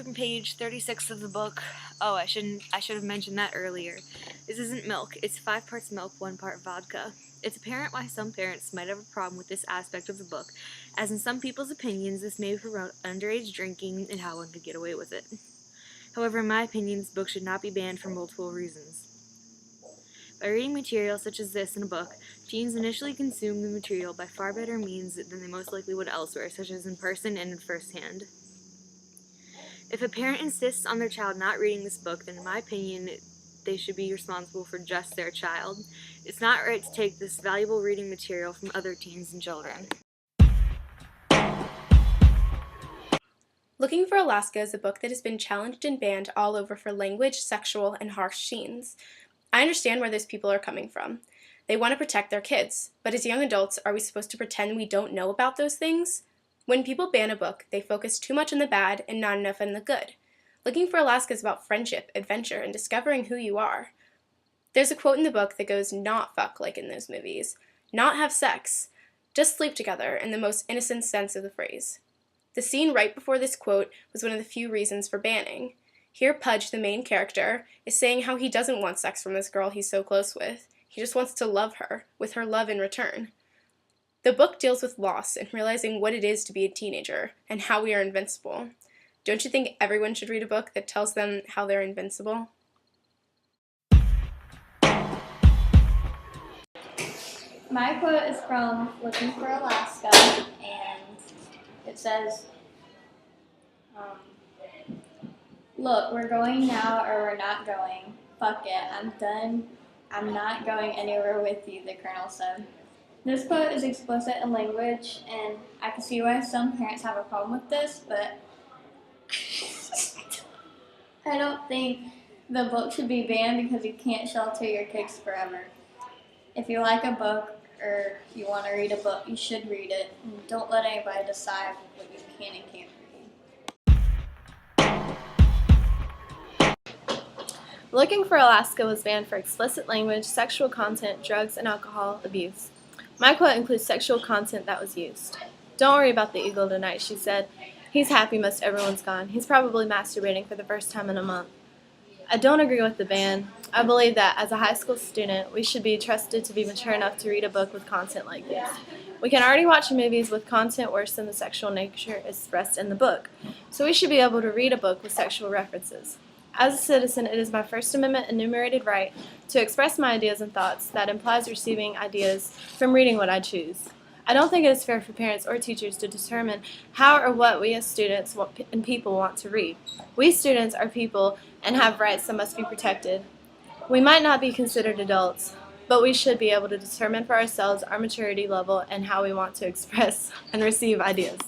from page 36 of the book. Oh, I should have mentioned that earlier. This isn't milk. It's 5 parts milk, 1 part vodka. It's apparent why some parents might have a problem with this aspect of the book, as in some people's opinions this may promote underage drinking and how one could get away with it. However, in my opinion, this book should not be banned for multiple reasons. By reading material such as this in a book, teens initially consume the material by far better means than they most likely would elsewhere, such as in person and in firsthand. If a parent insists on their child not reading this book, then in my opinion, they should be responsible for just their child. It's not right to take this valuable reading material from other teens and children. Looking for Alaska is a book that has been challenged and banned all over for language, sexual, and harsh scenes. I understand where those people are coming from. They want to protect their kids, but as young adults, are we supposed to pretend we don't know about those things? When people ban a book, they focus too much on the bad and not enough on the good. Looking for Alaska is about friendship, adventure, and discovering who you are. There's a quote in the book that goes, not fuck like in those movies, not have sex, just sleep together in the most innocent sense of the phrase. The scene right before this quote was one of the few reasons for banning. Here Pudge, the main character, is saying how he doesn't want sex from this girl he's so close with. He just wants to love her, with her love in return. The book deals with loss and realizing what it is to be a teenager, and how we are invincible. Don't you think everyone should read a book that tells them how they're invincible? My quote is from Looking for Alaska, and it says, look, we're going now or we're not going. Fuck it, I'm done. I'm not going anywhere with you, the colonel said. This quote is explicit in language, and I can see why some parents have a problem with this, but I don't think the book should be banned because you can't shelter your kids forever. If you like a book or you want to read a book, you should read it. And don't let anybody decide what you can and can't read. Looking for Alaska was banned for explicit language, sexual content, drugs, and alcohol abuse. My quote includes sexual content that was used. Don't worry about the eagle tonight, she said. He's happy most everyone's gone. He's probably masturbating for the first time in a month. I don't agree with the ban. I believe that as a high school student, we should be trusted to be mature enough to read a book with content like this. We can already watch movies with content worse than the sexual nature expressed in the book, so we should be able to read a book with sexual references. As a citizen, it is my First Amendment enumerated right to express my ideas and thoughts. That implies receiving ideas from reading what I choose. I don't think it is fair for parents or teachers to determine how or what we as students and people want to read. We students are people and have rights that must be protected. We might not be considered adults, but we should be able to determine for ourselves our maturity level and how we want to express and receive ideas.